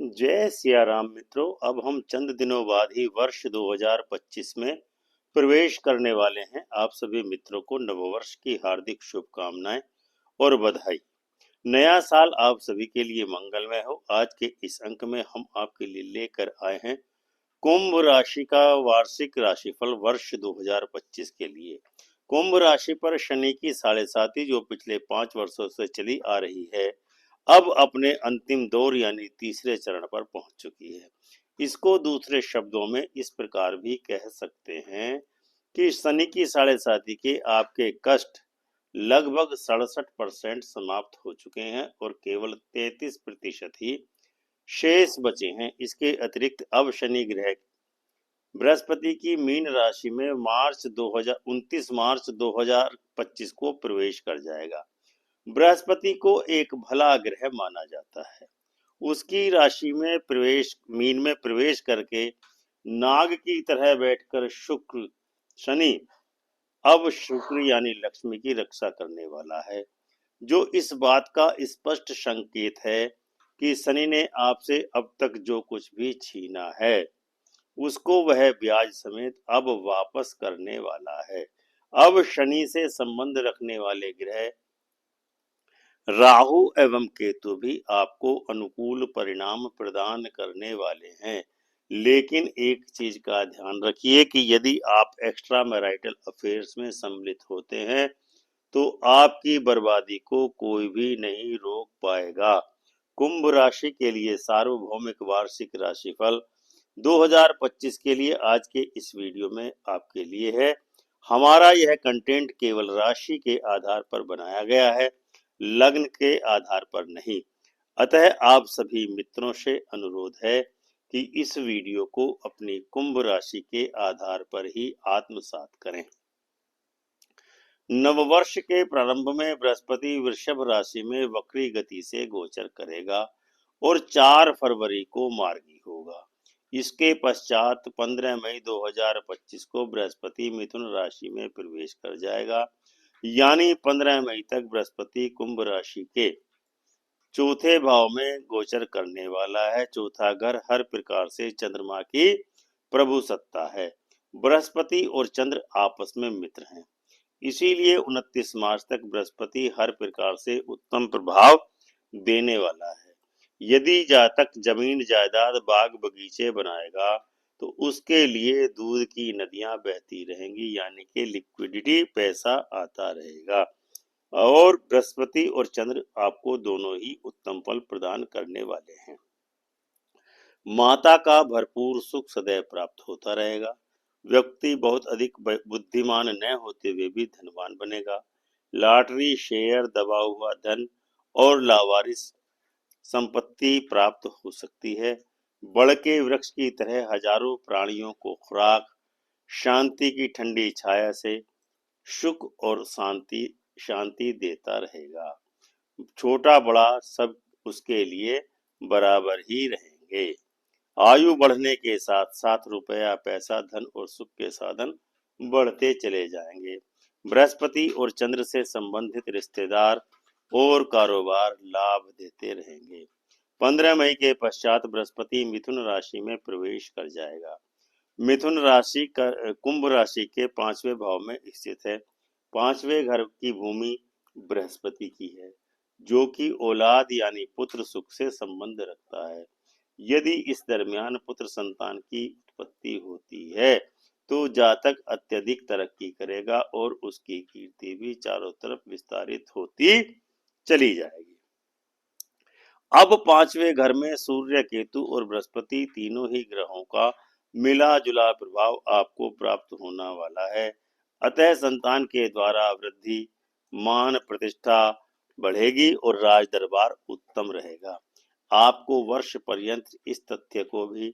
जय सिया राम मित्रों। अब हम चंद दिनों बाद ही वर्ष 2025 में प्रवेश करने वाले हैं। आप सभी मित्रों को नववर्ष की हार्दिक शुभकामनाएं और बधाई। नया साल आप सभी के लिए मंगलमय हो। आज के इस अंक में हम आपके लिए लेकर आए हैं कुंभ राशि का वार्षिक राशिफल वर्ष 2025 के लिए। कुंभ राशि पर शनि की 7.5 जो पिछले 5 वर्षों से चली आ रही है, अब अपने अंतिम दौर यानी तीसरे चरण पर पहुंच चुकी है। इसको दूसरे शब्दों में इस प्रकार भी कह सकते हैं कि शनि की 7.5 के आपके कष्ट लगभग 67% समाप्त हो चुके हैं और केवल 33% ही शेष बचे हैं। इसके अतिरिक्त अब शनि ग्रह बृहस्पति की मीन राशि में 29 मार्च 2025 को प्रवेश कर जाएगा। बृहस्पति को एक भला ग्रह माना जाता है। उसकी राशि में मीन में प्रवेश करके नाग की तरह बैठकर शनि अब शुक्र यानी लक्ष्मी की रक्षा करने वाला है, जो इस बात का स्पष्ट संकेत है कि शनि ने आपसे अब तक जो कुछ भी छीना है उसको वह ब्याज समेत अब वापस करने वाला है। अब शनि से संबंध रखने वाले ग्रह राहु एवं केतु भी आपको अनुकूल परिणाम प्रदान करने वाले हैं। लेकिन एक चीज का ध्यान रखिए कि यदि आप एक्स्ट्रा मैरिटल अफेयर्स में सम्मिलित होते हैं तो आपकी बर्बादी को कोई भी नहीं रोक पाएगा। कुंभ राशि के लिए सार्वभौमिक वार्षिक राशिफल 2025 के लिए आज के इस वीडियो में आपके लिए है। हमारा यह कंटेंट केवल राशि के आधार पर बनाया गया है, लग्न के आधार पर नहीं। अतः आप सभी मित्रों से अनुरोध है कि इस वीडियो को अपनी कुंभ राशि के आधार पर ही आत्मसात करें। नववर्ष के प्रारंभ में बृहस्पति वृषभ राशि में वक्री गति से गोचर करेगा और 4 फरवरी को मार्गी होगा। इसके पश्चात 15 मई 2025 को बृहस्पति मिथुन राशि में प्रवेश कर जाएगा। यानी 15 मई तक बृहस्पति कुंभ राशि के चौथे भाव में गोचर करने वाला है। चौथा घर हर प्रकार से चंद्रमा की प्रभु सत्ता है। बृहस्पति और चंद्र आपस में मित्र हैं, इसीलिए 29 मार्च तक बृहस्पति हर प्रकार से उत्तम प्रभाव देने वाला है। यदि जातक जमीन जायदाद बाग बगीचे बनाएगा तो उसके लिए दूध की नदियां बहती रहेंगी, यानी कि लिक्विडिटी, पैसा आता रहेगा। और बृहस्पति और चंद्र आपको दोनों ही उत्तम फल प्रदान करने वाले हैं। माता का भरपूर सुख सदैव प्राप्त होता रहेगा। व्यक्ति बहुत अधिक बुद्धिमान न होते हुए भी धनवान बनेगा। लॉटरी, शेयर, दबा हुआ धन और लावारिस संपत्ति प्राप्त हो सकती है। बड़ के वृक्ष की तरह हजारों प्राणियों को खुराक, शांति की ठंडी छाया से सुख और शांति देता रहेगा। छोटा बड़ा सब उसके लिए बराबर ही रहेंगे। आयु बढ़ने के साथ साथ रुपया, पैसा, धन और सुख के साधन बढ़ते चले जाएंगे। बृहस्पति और चंद्र से संबंधित रिश्तेदार और कारोबार लाभ देते रहेंगे। 15 मई के पश्चात बृहस्पति मिथुन राशि में प्रवेश कर जाएगा। मिथुन राशि कुंभ राशि के 5वें भाव में स्थित है। 5वें घर की भूमि बृहस्पति की है, जो कि औलाद यानी पुत्र सुख से संबंध रखता है। यदि इस दरमियान पुत्र संतान की उत्पत्ति होती है तो जातक अत्यधिक तरक्की करेगा और उसकी कीर्ति भी चारों तरफ विस्तारित होती चली जाएगी। अब 5वें घर में सूर्य, केतु और बृहस्पति तीनों ही ग्रहों का मिला जुला प्रभाव आपको प्राप्त होने वाला है। अतः संतान के द्वारा वृद्धि, मान प्रतिष्ठा बढ़ेगी और राज दरबार उत्तम रहेगा। आपको वर्ष पर्यंत इस तथ्य को भी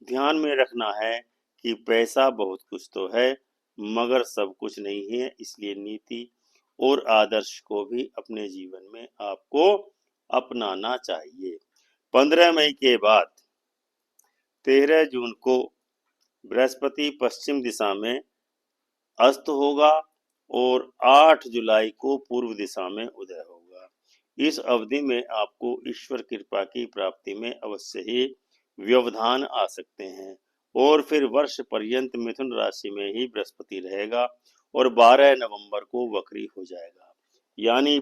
ध्यान में रखना है कि पैसा बहुत कुछ तो है मगर सब कुछ नहीं है। इसलिए नीति और आदर्श को भी अपने जीवन में आपको अपनाना चाहिए। 15 मई के बाद 13 जून को बृहस्पति पश्चिम दिशा में अस्त होगा और 8 जुलाई को पूर्व दिशा में उदय होगा। इस अवधि में आपको ईश्वर कृपा की प्राप्ति में अवश्य ही व्यवधान आ सकते हैं और फिर वर्ष पर्यंत मिथुन राशि में ही बृहस्पति रहेगा और 12 नवंबर को वक्री हो जाएगा। यानी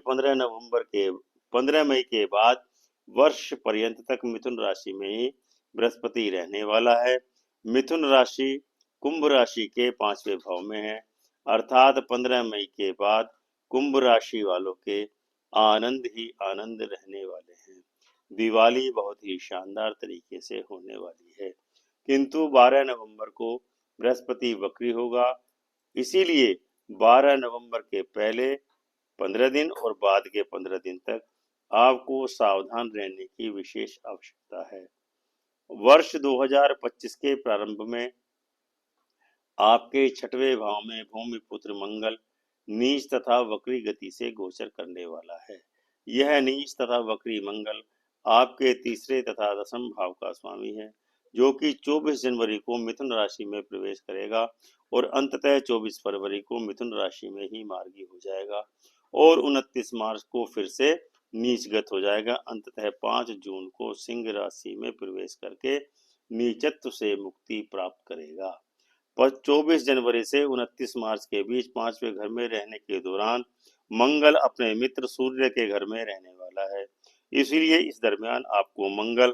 15 मई के बाद वर्ष पर्यंत तक मिथुन राशि में ही बृहस्पति रहने वाला है। मिथुन राशि कुंभ राशि के 5वें भाव में है, अर्थात 15 मई के बाद कुंभ राशि वालों के आनंद ही आनंद रहने वाले हैं। दिवाली बहुत ही शानदार तरीके से होने वाली है, किंतु 12 नवंबर को बृहस्पति वक्री होगा, इसीलिए 12 नवंबर के पहले 15 दिन और बाद के 15 दिन तक आपको सावधान रहने की विशेष आवश्यकता है। वर्ष 2025 के प्रारंभ में आपके 6वें भाव में भूमिपुत्र मंगल नीच तथा वक्री गति से गोचर करने वाला है। यह नीच तथा वक्री मंगल आपके तीसरे तथा दसम भाव का स्वामी है, जो कि 24 जनवरी को मिथुन राशि में प्रवेश करेगा और अंततः 24 फरवरी को मिथुन राशि में ही मार्गी हो जाएगा और 29 मार्च को फिर से नीचगत हो जाएगा। अंततः 5 जून को सिंह राशि में प्रवेश करके नीचत्व से मुक्ति प्राप्त करेगा। 24 जनवरी से 29 मार्च के बीच 5वें घर में रहने के दौरान मंगल अपने मित्र सूर्य के घर में रहने वाला है, इसलिए इस दरमियान आपको मंगल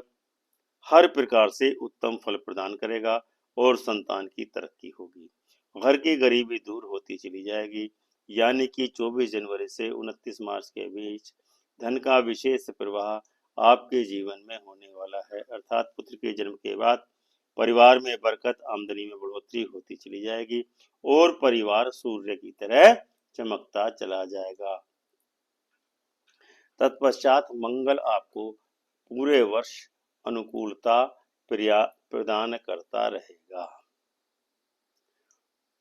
हर प्रकार से उत्तम फल प्रदान करेगा और संतान की तरक्की होगी। घर की गरीबी दूर होती चली जाएगी, यानी कि 24 जनवरी से 29 मार्च के बीच धन का विशेष प्रवाह आपके जीवन में होने वाला है, अर्थात पुत्र के जन्म के बाद परिवार में बरकत, आमदनी में बढ़ोतरी होती चली जाएगी और परिवार सूर्य की तरह चमकता चला जाएगा। तत्पश्चात मंगल आपको पूरे वर्ष अनुकूलता प्रदान करता रहेगा।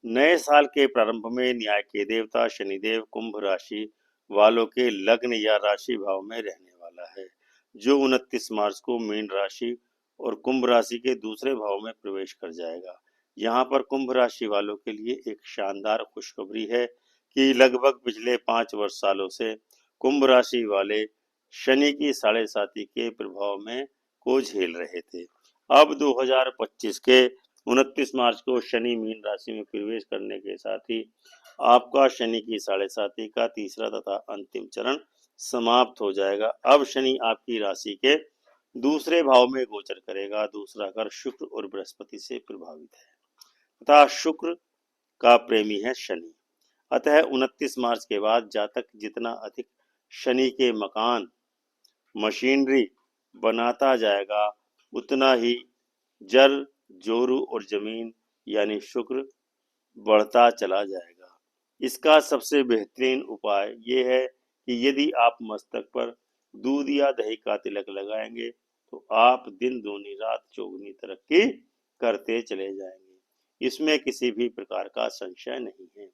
नए साल के प्रारंभ में न्याय के देवता शनिदेव कुंभ राशि वालों के लग्न या राशि भाव में रहने वाला है, जो 29 मार्च को मीन राशि और कुंभ राशि के दूसरे भाव में प्रवेश कर जाएगा। यहाँ पर कुंभ राशि वालों के लिए एक शानदार खुशखबरी है कि लगभग पिछले 5 वर्ष सालों से कुंभ राशि वाले शनि की 7.5 के प्रभाव में को झेल रहे थे। अब 2025 के 29 मार्च को शनि मीन राशि में प्रवेश करने के साथ ही आपका शनि की 7.5 का तीसरा तथा अंतिम चरण समाप्त हो जाएगा। अब शनि आपकी राशि के दूसरे भाव में गोचर करेगा। दूसरा घर शुक्र और बृहस्पति से प्रभावित है तथा शुक्र का प्रेमी है शनि। अतः 29 मार्च के बाद जातक जितना अधिक शनि के मकान मशीनरी बनाता जाएगा, उतना ही जल जोरू और जमीन यानी शुक्र बढ़ता चला जाएगा। इसका सबसे बेहतरीन उपाय ये है कि यदि आप मस्तक पर दूध या दही का तिलक लगाएंगे तो आप दिन दूनी रात चौगुनी तरक्की करते चले जाएंगे। इसमें किसी भी प्रकार का संशय नहीं है।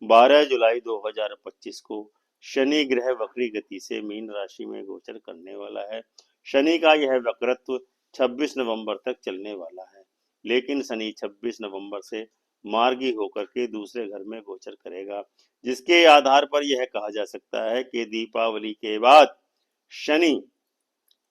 12 जुलाई 2025 को शनि ग्रह वक्री गति से मीन राशि में गोचर करने वाला है। शनि का यह वक्रत्व 26 नवंबर तक चलने वाला है, लेकिन शनि 26 नवंबर से मार्गी होकर के दूसरे घर में गोचर करेगा, जिसके आधार पर यह कहा जा सकता है कि दीपावली के बाद शनि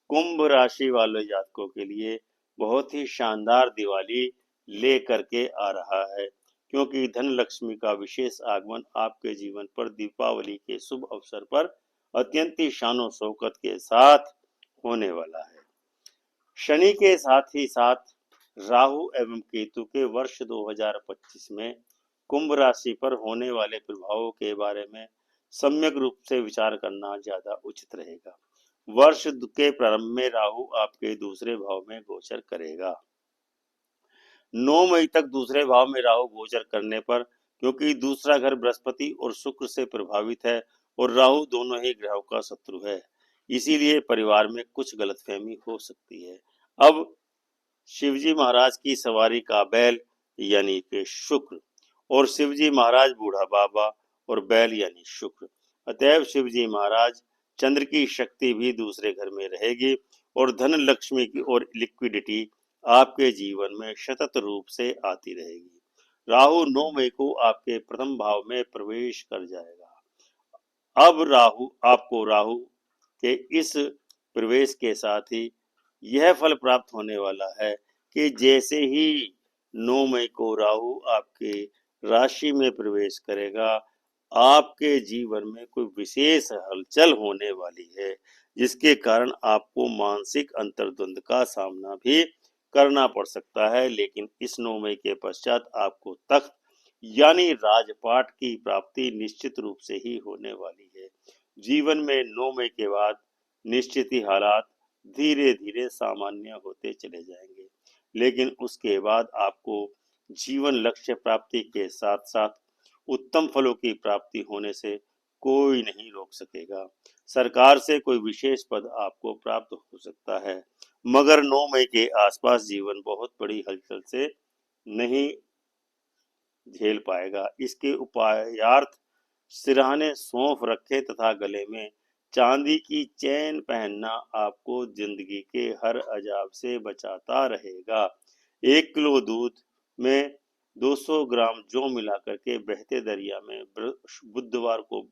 कुंभ राशि वाले जातकों के लिए बहुत ही शानदार दिवाली ले करके आ रहा है, क्योंकि धन लक्ष्मी का विशेष आगमन आपके जीवन पर दीपावली के शुभ अवसर पर अत्यंत ही शानो शौकत के साथ होने वाला है। शनि के साथ ही साथ राहु एवं केतु के वर्ष 2025 में कुंभ राशि पर होने वाले प्रभावों के बारे में सम्यक रूप से विचार करना ज्यादा उचित रहेगा। वर्ष के प्रारंभ में राहु आपके दूसरे भाव में गोचर करेगा। 9 मई तक दूसरे भाव में राहु गोचर करने पर, क्योंकि दूसरा घर बृहस्पति और शुक्र से प्रभावित है और राहु दोनों ही ग्रहों का शत्रु है, इसीलिए परिवार में कुछ गलतफहमी हो सकती है। अब शिवजी महाराज की सवारी का बैल यानी कि शुक्र और शिवजी महाराज बूढ़ा बाबा और बैल यानी शुक्र, अतएव शिवजी महाराज चंद्र की शक्ति भी दूसरे घर में रहेगी और धन लक्ष्मी की और लिक्विडिटी आपके जीवन में सतत रूप से आती रहेगी। राहु 9 मई को आपके प्रथम भाव में प्रवेश कर जाएगा। अब राहु कि इस प्रवेश के साथ ही यह फल प्राप्त होने वाला है कि जैसे ही 9 मई को राहु आपके राशि में प्रवेश करेगा, आपके जीवन में कोई विशेष हलचल होने वाली है, जिसके कारण आपको मानसिक अंतर्द्वंद का सामना भी करना पड़ सकता है। लेकिन इस 9 मई के पश्चात आपको तख्त यानी राजपाट की प्राप्ति निश्चित रूप से ही होने वाली है। जीवन में 9 मई के बाद निश्चित ही हालात धीरे-धीरे सामान्य होते चले जाएंगे, लेकिन उसके बाद आपको जीवन लक्ष्य प्राप्ति के साथ-साथ उत्तम फलों की प्राप्ति होने से कोई नहीं रोक सकेगा। सरकार से कोई विशेष पद आपको प्राप्त हो सकता है, मगर 9 मई के आसपास जीवन बहुत बड़ी हलचल से नहीं झेल पाएगा। इसके उपायार्थ सिरहाने सौंफ रखें तथा गले में चांदी की चैन पहनना आपको जिंदगी के हर अजाब से बचाता रहेगा। 1 किलो दूध में 200 ग्राम जौ मिलाकर के बहते दरिया में बुधवार को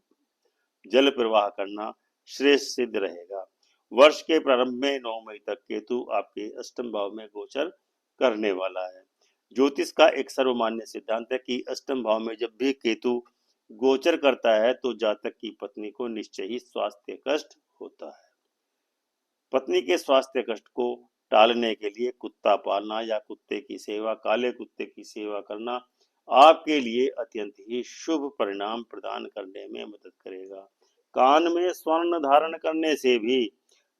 जल प्रवाह करना श्रेष्ठ सिद्ध रहेगा। वर्ष के प्रारंभ में 9 मई तक केतु आपके अष्टम भाव में गोचर करने वाला है। ज्योतिष का एक सर्वमान्य सिद्धांत है कि अष्टम भाव में जब भी केतु गोचर करता है तो जातक की पत्नी को निश्चय ही स्वास्थ्य कष्ट होता है। पत्नी के स्वास्थ्य कष्ट को टालने के लिए कुत्ता पालना या कुत्ते की सेवा, काले कुत्ते की सेवा करना आपके लिए अत्यंत ही शुभ परिणाम प्रदान करने में मदद करेगा। कान में स्वर्ण धारण करने से भी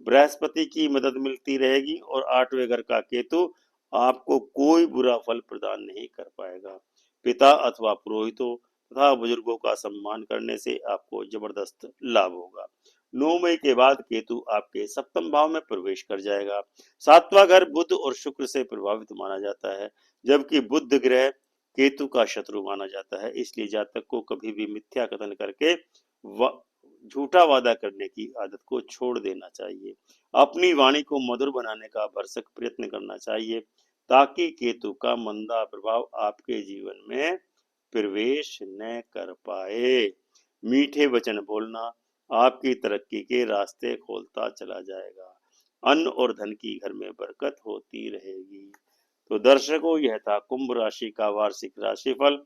बृहस्पति की मदद मिलती रहेगी और 8वें घर का केतु आपको कोई बुरा फल प्रदान नहीं कर पाएगा। पिता अथवा पुरोहितों तथा बुजुर्गों का सम्मान करने से आपको जबरदस्त लाभ होगा। 9 मई के बाद केतु आपके सप्तम भाव में प्रवेश कर जाएगा। 7वां घर बुध और शुक्र से प्रभावित माना जाता है, जबकि बुध ग्रह केतु का शत्रु माना जाता है। इसलिए जातक को कभी भी मिथ्या कथन करके झूठा वादा करने की आदत को छोड़ देना चाहिए। अपनी वाणी को मधुर बनाने का भरसक प्रयत्न करना चाहिए, ताकि केतु का मंदा प्रभाव आपके जीवन में प्रवेश न कर पाए। मीठे वचन बोलना आपकी तरक्की के रास्ते खोलता चला जाएगा। अन्न और धन की घर में बरकत होती रहेगी। तो दर्शकों, यह था कुंभ राशि का वार्षिक राशिफल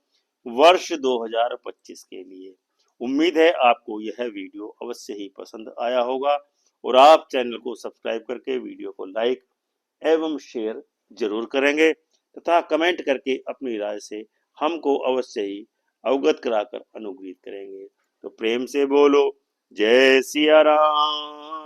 वर्ष 2025 के लिए। उम्मीद है आपको यह वीडियो अवश्य ही पसंद आया होगा और आप चैनल को सब्सक्राइब करके वीडियो को लाइक एवं शेयर जरूर करेंगे तथा कमेंट करके अपनी राय से हमको अवश्य ही अवगत कराकर अनुग्रहित करेंगे। तो प्रेम से बोलो जय सिया राम।